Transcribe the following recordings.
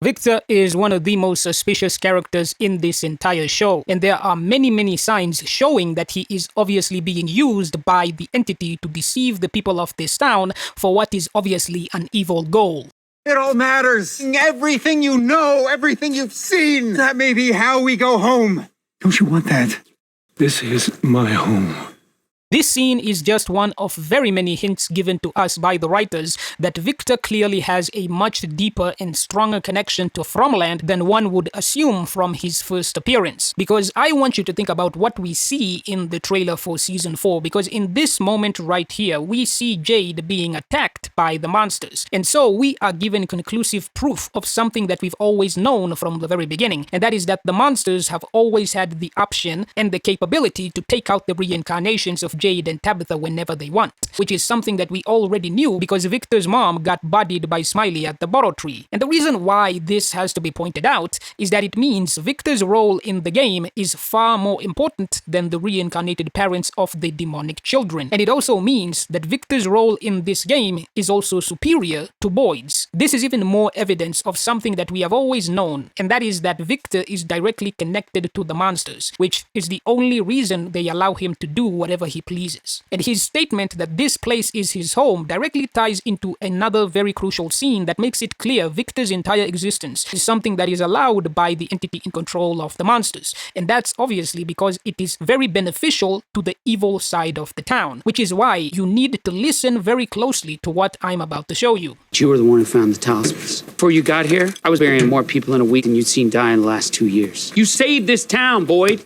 Victor is one of the most suspicious characters in this entire show, and there are many signs showing that he is obviously being used by the entity to deceive the people of this town for what is obviously an evil goal. It all matters. Everything you know, everything you've seen. That may be how we go home. Don't you want that? This is my home. This scene is just one of very many hints given to us by the writers that Victor clearly has a much deeper and stronger connection to Fromland than one would assume from his first appearance. Because I want you to think about what we see in the trailer for Season 4, because in this moment right here, we see Jade being attacked by the monsters. And so we are given conclusive proof of something that we've always known from the very beginning, and that is that the monsters have always had the option and the capability to take out the reincarnations of Jade and Tabitha whenever they want, which is something that we already knew because Victor's mom got bodied by Smiley at the Borrow Tree. And the reason why this has to be pointed out is that it means Victor's role in the game is far more important than the reincarnated parents of the demonic children. And it also means that Victor's role in this game is also superior to Boyd's. This is even more evidence of something that we have always known, and that is that Victor is directly connected to the monsters, which is the only reason they allow him to do whatever he pleases. And his statement that this place is his home directly ties into another very crucial scene that makes it clear Victor's entire existence is something that is allowed by the entity in control of the monsters. And that's obviously because it is very beneficial to the evil side of the town, which is why you need to listen very closely to what I'm about to show you. You were the one who found the talismans. Before you got here, I was burying more people in a week than you'd seen die in the last 2 years. You saved this town, Boyd!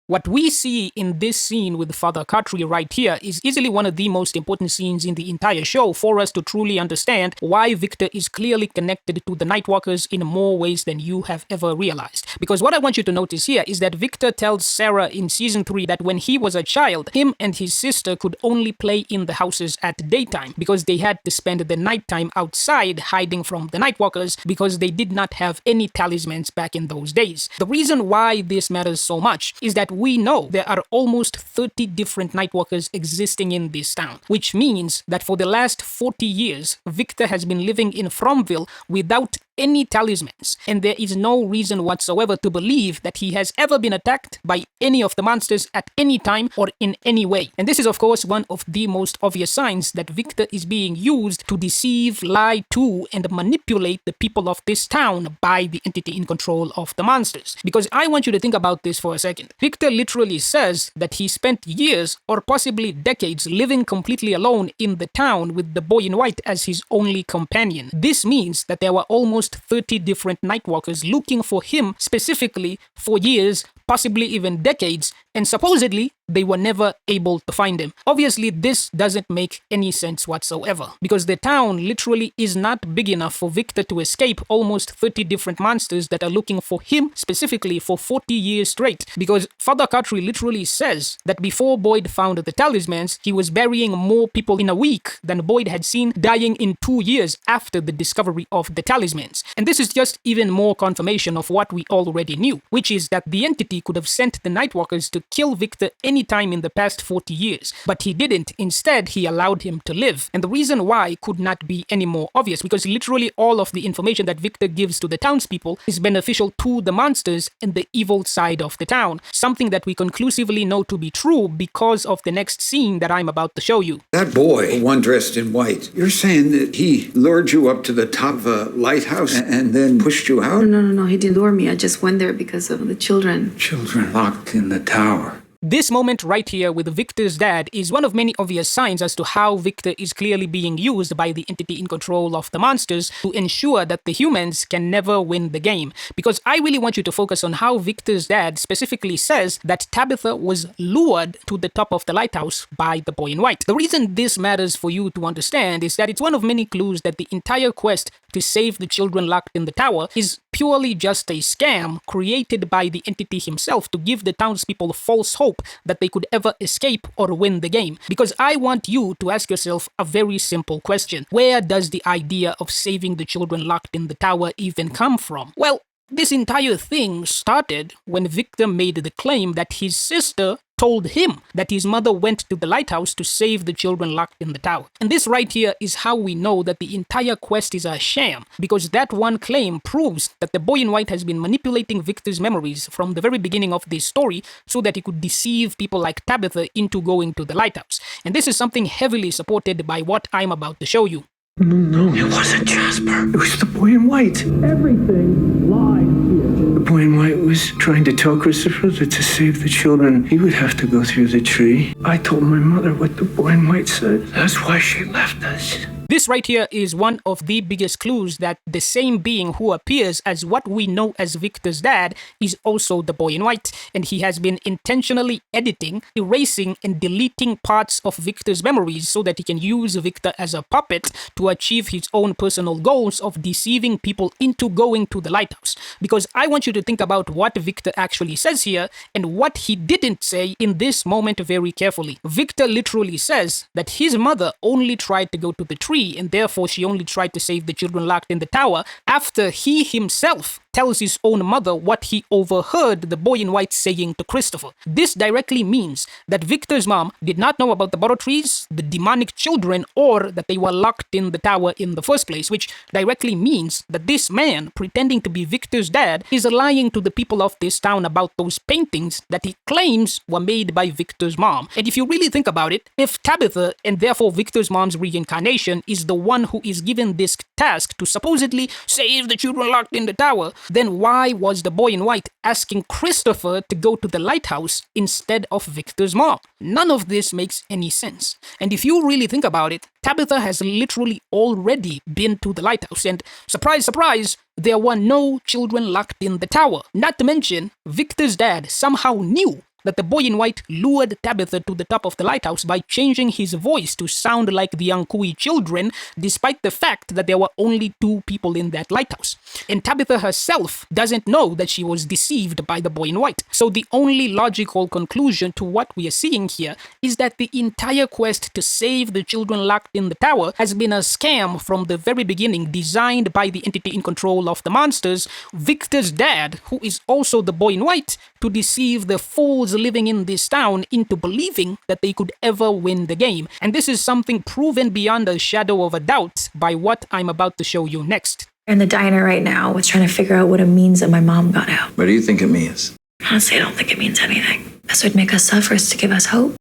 What we see in this scene with Father Khatri right here is easily one of the most important scenes in the entire show for us to truly understand why Victor is clearly connected to the Nightwalkers in more ways than you have ever realized. Because what I want you to notice here is that Victor tells Sarah in Season 3 that when he was a child, him and his sister could only play in the houses at daytime because they had to spend the nighttime outside hiding from the Nightwalkers because they did not have any talismans back in those days. The reason why this matters so much is that we know there are almost 30 different Nightwalkers existing in this town, which means that for the last 40 years, Victor has been living in Fromville without any talismans, and there is no reason whatsoever to believe that he has ever been attacked by any of the monsters at any time or in any way. And this is of course one of the most obvious signs that Victor is being used to deceive, lie to, and manipulate the people of this town by the entity in control of the monsters. Because I want you to think about this for a second. Victor literally says that he spent years or possibly decades living completely alone in the town with the boy in white as his only companion. This means that there were almost 30 different Nightwalkers looking for him specifically for years, possibly even decades, and supposedly they were never able to find him. Obviously, this doesn't make any sense whatsoever, because the town literally is not big enough for Victor to escape almost 30 different monsters that are looking for him specifically for 40 years straight. Because Father Khatri literally says that before Boyd found the talismans, he was burying more people in a week than Boyd had seen dying in 2 years after the discovery of the talismans. And this is just even more confirmation of what we already knew, which is that the entity could have sent the Nightwalkers to kill Victor any time in the past 40 years, but he didn't. Instead, he allowed him to live. And the reason why could not be any more obvious, because literally all of the information that Victor gives to the townspeople is beneficial to the monsters and the evil side of the town, something that we conclusively know to be true because of the next scene that I'm about to show you. That boy, one dressed in white, you're saying that he lured you up to the top of a lighthouse and then pushed you out? No, he didn't lure me. I just went there because of the children. Children locked in the tower. This moment right here with Victor's dad is one of many obvious signs as to how Victor is clearly being used by the entity in control of the monsters to ensure that the humans can never win the game. Because I really want you to focus on how Victor's dad specifically says that Tabitha was lured to the top of the lighthouse by the boy in white. The reason this matters for you to understand is that it's one of many clues that the entire quest to save the children locked in the tower is purely just a scam created by the entity himself to give the townspeople false hope that they could ever escape or win the game. Because I want you to ask yourself a very simple question. Where does the idea of saving the children locked in the tower even come from? Well, this entire thing started when Victor made the claim that his sister told him that his mother went to the lighthouse to save the children locked in the tower. And this right here is how we know that the entire quest is a sham, because that one claim proves that the boy in white has been manipulating Victor's memories from the very beginning of this story so that he could deceive people like Tabitha into going to the lighthouse. And this is something heavily supported by what I'm about to show you. No, it wasn't Jasper. It was the boy in white. Everything lies here. The boy in white was trying to tell Christopher that to save the children, he would have to go through the tree. I told my mother what the boy in white said. That's why she left us. This right here is one of the biggest clues that the same being who appears as what we know as Victor's dad is also the boy in white, and he has been intentionally editing, erasing, and deleting parts of Victor's memories so that he can use Victor as a puppet to achieve his own personal goals of deceiving people into going to the lighthouse. Because I want you to think about what Victor actually says here and what he didn't say in this moment very carefully. Victor literally says that his mother only tried to go to the tree, and therefore she only tried to save the children locked in the tower, after he himself tells his own mother what he overheard the boy in white saying to Christopher. This directly means that Victor's mom did not know about the borrow trees, the demonic children, or that they were locked in the tower in the first place, which directly means that this man, pretending to be Victor's dad, is lying to the people of this town about those paintings that he claims were made by Victor's mom. And if you really think about it, if Tabitha, and therefore Victor's mom's reincarnation, is the one who is given this task to supposedly save the children locked in the tower, then why was the boy in white asking Christopher to go to the lighthouse instead of Victor's mom? None of this makes any sense. And if you really think about it, Tabitha has literally already been to the lighthouse, and surprise, surprise, there were no children locked in the tower. Not to mention, Victor's dad somehow knew that the boy in white lured Tabitha to the top of the lighthouse by changing his voice to sound like the Ankui children, despite the fact that there were only 2 people in that lighthouse. And Tabitha herself doesn't know that she was deceived by the boy in white. So the only logical conclusion to what we are seeing here is that the entire quest to save the children locked in the tower has been a scam from the very beginning, designed by the entity in control of the monsters, Victor's dad, who is also the boy in white, to deceive the fools living in this town into believing that they could ever win the game. And this is something proven beyond a shadow of a doubt by what I'm about to show you next. In the diner right now, was trying to figure out what it means that my mom got out. What do you think it means? Honestly, I don't think it means anything. This would make us suffer, is to give us hope.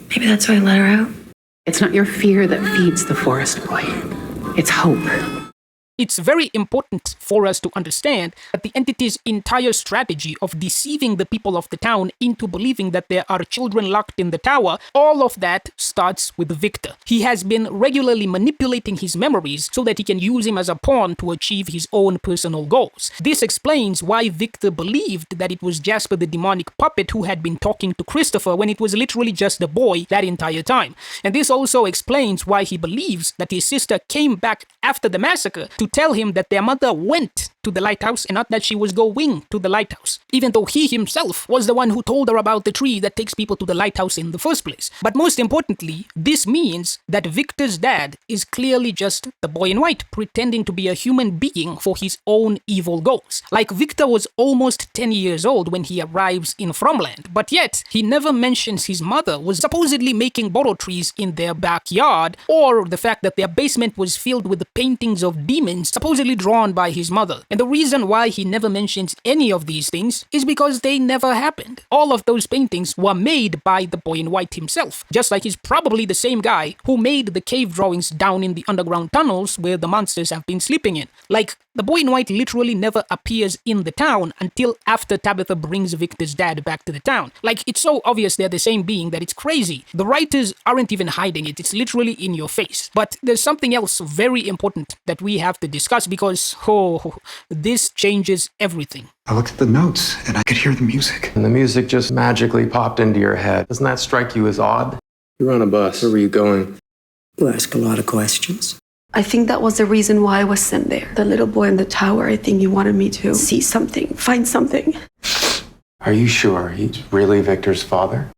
Maybe that's why I let her out. It's not your fear that feeds the forest boy. It's hope. It's very important for us to understand that the entity's entire strategy of deceiving the people of the town into believing that there are children locked in the tower, all of that starts with Victor. He has been regularly manipulating his memories so that he can use him as a pawn to achieve his own personal goals. This explains why Victor believed that it was Jasper the demonic puppet who had been talking to Christopher when it was literally just the boy that entire time. And this also explains why he believes that his sister came back after the massacre to tell him that their mother went to the lighthouse and not that she was going to the lighthouse, even though he himself was the one who told her about the tree that takes people to the lighthouse in the first place. But most importantly, this means that Victor's dad is clearly just the boy in white pretending to be a human being for his own evil goals. Like, Victor was almost 10 years old when he arrives in Fromland, but yet he never mentions his mother was supposedly making borrow trees in their backyard, or the fact that their basement was filled with the paintings of demons supposedly drawn by his mother. And the reason why he never mentions any of these things is because they never happened. All of those paintings were made by the boy in white himself, just like he's probably the same guy who made the cave drawings down in the underground tunnels where the monsters have been sleeping in. Like, the boy in white literally never appears in the town until after Tabitha brings Victor's dad back to the town. Like, it's so obvious they're the same being that it's crazy. The writers aren't even hiding it, it's literally in your face. But there's something else very important that we have to discuss because, this changes everything. I looked at the notes and I could hear the music. And the music just magically popped into your head. Doesn't that strike you as odd? You're on a bus. Where were you going? You ask a lot of questions. I think that was the reason why I was sent there. The little boy in the tower, I think he wanted me to see something, find something. Are you sure he's really Victor's father?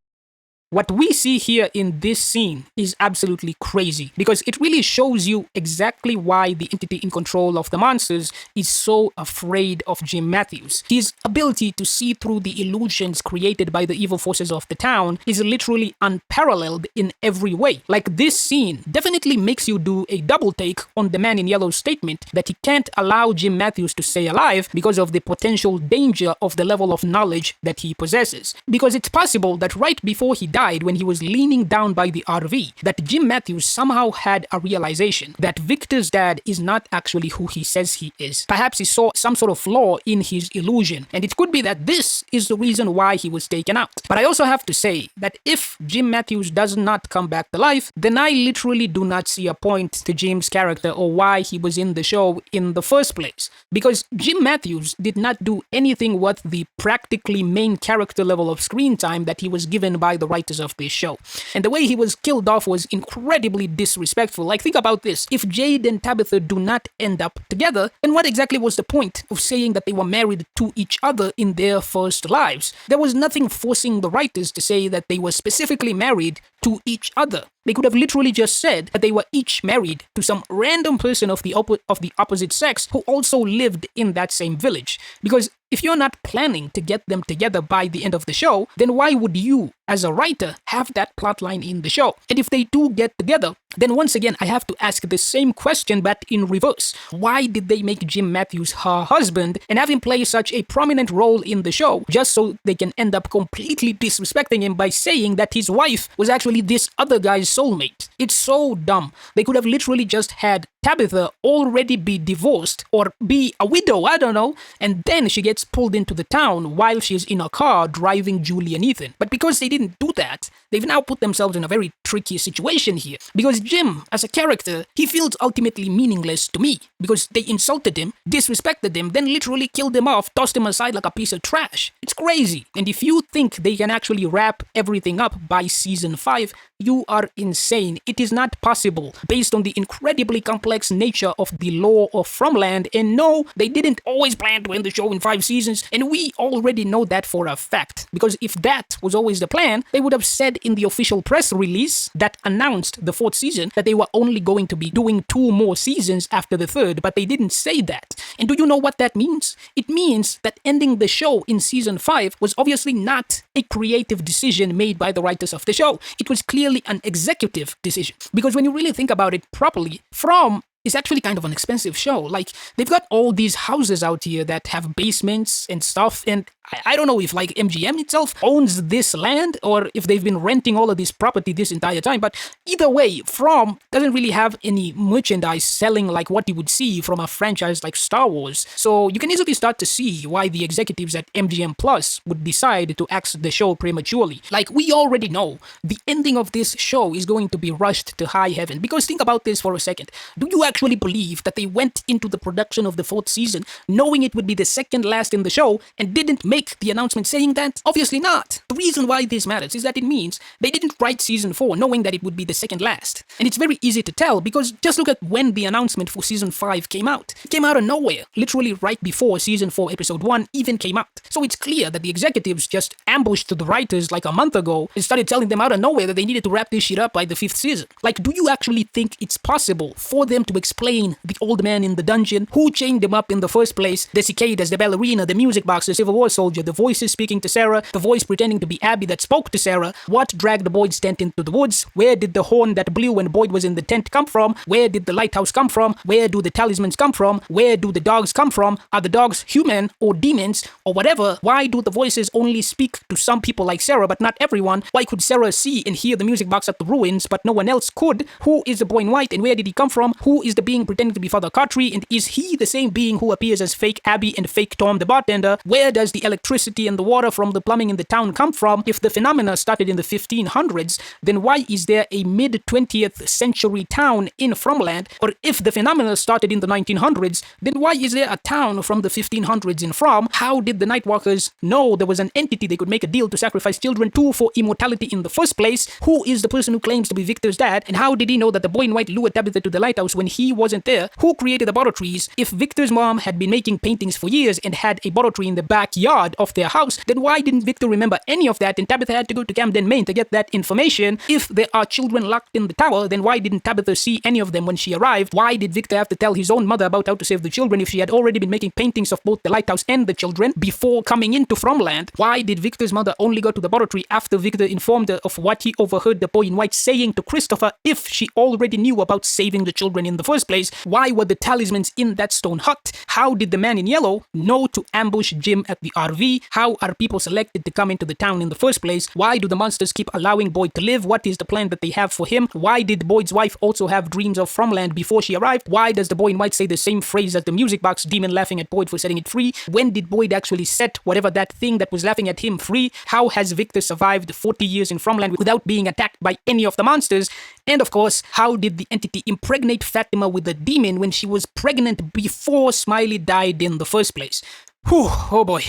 What we see here in this scene is absolutely crazy because it really shows you exactly why the entity in control of the monsters is so afraid of Jim Matthews. His ability to see through the illusions created by the evil forces of the town is literally unparalleled in every way. Like, this scene definitely makes you do a double take on the Man in Yellow's statement that he can't allow Jim Matthews to stay alive because of the potential danger of the level of knowledge that he possesses. Because it's possible that right before he died, when he was leaning down by the RV, that Jim Matthews somehow had a realization that Victor's dad is not actually who he says he is. Perhaps he saw some sort of flaw in his illusion, and it could be that this is the reason why he was taken out. But I also have to say that if Jim Matthews does not come back to life, then I literally do not see a point to Jim's character or why he was in the show in the first place. Because Jim Matthews did not do anything worth the practically main character level of screen time that he was given by the writers of this show. And the way he was killed off was incredibly disrespectful. Like, think about this. If Jade and Tabitha do not end up together, then what exactly was the point of saying that they were married to each other in their first lives? There was nothing forcing the writers to say that they were specifically married to each other. They could have literally just said that they were each married to some random person of the opposite sex who also lived in that same village. Because if you're not planning to get them together by the end of the show, then why would you, as a writer, have that plotline in the show? And if they do get together, then once again, I have to ask the same question, but in reverse. Why did they make Jim Matthews her husband and have him play such a prominent role in the show just so they can end up completely disrespecting him by saying that his wife was actually this other guy's soulmate? It's so dumb. They could have literally just had Tabitha already be divorced or be a widow, I don't know, and then she gets pulled into the town while she's in a car driving Julie and Ethan. But because they didn't do that, they've now put themselves in a very tricky situation here. Because Jim, as a character, he feels ultimately meaningless to me because they insulted him, disrespected him, then literally killed him off, tossed him aside like a piece of trash. It's crazy. And if you think they can actually wrap everything up by season 5, you are insane. It is not possible based on the incredibly complex nature of the lore of FromLand. And no, they didn't always plan to end the show in 5 seasons, and we already know that for a fact. Because if that was always the plan, they would have said in the official press release that announced the 4th season that they were only going to be doing 2 more seasons after the 3rd, but they didn't say that. And do you know what that means? It means that ending the show in season 5 was obviously not a creative decision made by the writers of the show. It was clearly an executive decision. Because when you really think about it properly, From is actually kind of an expensive show. Like, they've got all these houses out here that have basements and stuff, and I don't know if like MGM itself owns this land or if they've been renting all of this property this entire time, but either way, From doesn't really have any merchandise selling like what you would see from a franchise like Star Wars. So you can easily start to see why the executives at MGM Plus would decide to axe the show prematurely. Like, we already know the ending of this show is going to be rushed to high heaven. Because think about this for a second. Do you actually believe that they went into the production of the 4th season knowing it would be the second last in the show and didn't make the announcement saying that? Obviously not. The reason why this matters is that it means they didn't write season 4 knowing that it would be the second last. And it's very easy to tell because just look at when the announcement for season 5 came out. It came out of nowhere, literally right before season 4 episode 1 even came out. So it's clear that the executives just ambushed the writers like a month ago and started telling them out of nowhere that they needed to wrap this shit up by the 5th season. Like, do you actually think it's possible for them to explain the old man in the dungeon, who chained him up in the first place, the cicadas, the ballerina, the music box, the Civil War soldier, the voices speaking to Sarah, the voice pretending to be Abby that spoke to Sarah, what dragged Boyd's tent into the woods, where did the horn that blew when Boyd was in the tent come from, where did the lighthouse come from, where do the talismans come from, where do the dogs come from, are the dogs human or demons or whatever, why do the voices only speak to some people like Sarah but not everyone, why could Sarah see and hear the music box at the ruins but no one else could, who is the boy in white and where did he come from, who is the being pretending to be Father Cartry, and is he the same being who appears as fake Abby and fake Tom the bartender, where does the electricity and the water from the plumbing in the town come from? If the phenomena started in the 1500s, then why is there a mid-20th century town in FromLand? Or if the phenomena started in the 1900s, then why is there a town from the 1500s in From? How did the Nightwalkers know there was an entity they could make a deal to sacrifice children to for immortality in the first place? Who is the person who claims to be Victor's dad? And how did he know that the boy in white lured Tabitha to the lighthouse when he wasn't there? Who created the bottle trees? If Victor's mom had been making paintings for years and had a bottle tree in the backyard of their house, then why didn't Victor remember any of that, and Tabitha had to go to Camden, Maine to get that information. If there are children locked in the tower, then why didn't Tabitha see any of them when she arrived? Why did Victor have to tell his own mother about how to save the children if she had already been making paintings of both the lighthouse and the children before coming into Fromland? Why did Victor's mother only go to the laboratory after Victor informed her of what he overheard the boy in white saying to Christopher if she already knew about saving the children in the first place? Why were the talismans in that stone hut? How did the man in yellow know to ambush Jim at the RV? How are people selected to come into the town in the first place? Why do the monsters keep allowing Boyd to live? What is the plan that they have for him? Why did Boyd's wife also have dreams of Fromland before she arrived? Why does the boy in white say the same phrase as the music box demon laughing at Boyd for setting it free? When did Boyd actually set whatever that thing that was laughing at him free? How has Victor survived 40 years in Fromland without being attacked by any of the monsters? And of course, how did the entity impregnate Fatima with the demon when she was pregnant before Smiley died in the first place? Whew, oh boy.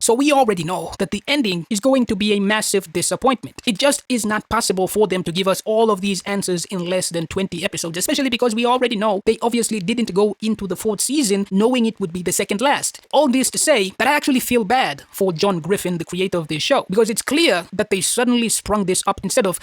So we already know that the ending is going to be a massive disappointment. It just is not possible for them to give us all of these answers in less than 20 episodes, especially because we already know they obviously didn't go into the 4th season knowing it would be the second last. All this to say that I actually feel bad for John Griffin, the creator of this show, because it's clear that they suddenly sprung this up instead of,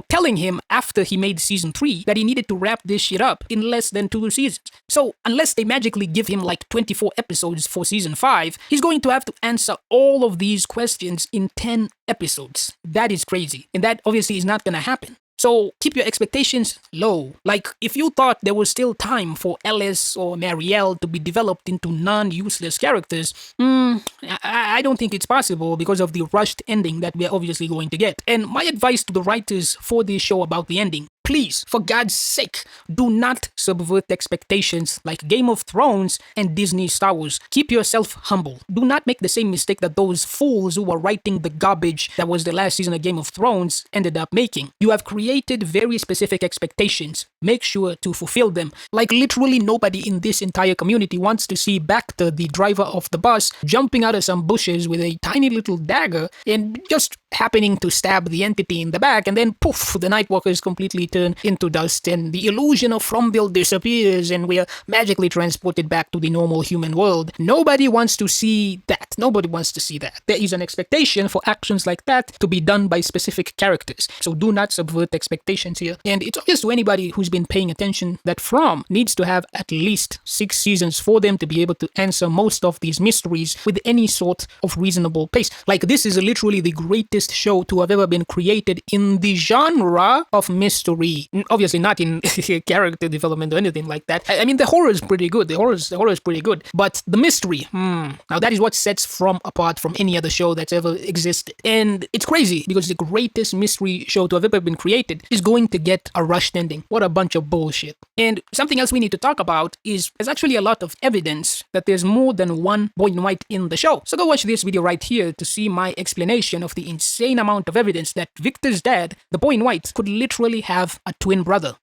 telling him after he made season 3 that he needed to wrap this shit up in less than 2 seasons. So unless they magically give him like 24 episodes for season 5, he's going to have to answer all of these questions in 10 episodes. That is crazy. And that obviously is not going to happen. So keep your expectations low. Like, if you thought there was still time for Ellis or Marielle to be developed into non-useless characters, I don't think it's possible because of the rushed ending that we're obviously going to get. And my advice to the writers for this show about the ending: please, for God's sake, do not subvert expectations like Game of Thrones and Disney Star Wars. Keep yourself humble. Do not make the same mistake that those fools who were writing the garbage that was the last season of Game of Thrones ended up making. You have created very specific expectations. Make sure to fulfill them. Like, literally nobody in this entire community wants to see Bacta, the driver of the bus, jumping out of some bushes with a tiny little dagger and just happening to stab the entity in the back, and then poof, the Nightwalkers completely turn into dust and the illusion of Fromville disappears and we are magically transported back to the normal human world. Nobody wants to see that. Nobody wants to see that. There is an expectation for actions like that to be done by specific characters. So do not subvert expectations here. And it's obvious to anybody who's been paying attention that From needs to have at least 6 seasons for them to be able to answer most of these mysteries with any sort of reasonable pace. Like, this is literally the greatest show to have ever been created in the genre of mystery. Obviously not in character development or anything like that. I mean, the horror is pretty good. The horror is pretty good. But the mystery, now that is what sets From apart from any other show that's ever existed. And it's crazy because the greatest mystery show to have ever been created is going to get a rushed ending. What a bunch of bullshit. And something else we need to talk about is there's actually a lot of evidence that there's more than one Boyd and White in the show. So go watch this video right here to see my explanation of the insane amount of evidence that Victor's dad, the boy in white, could literally have a twin brother.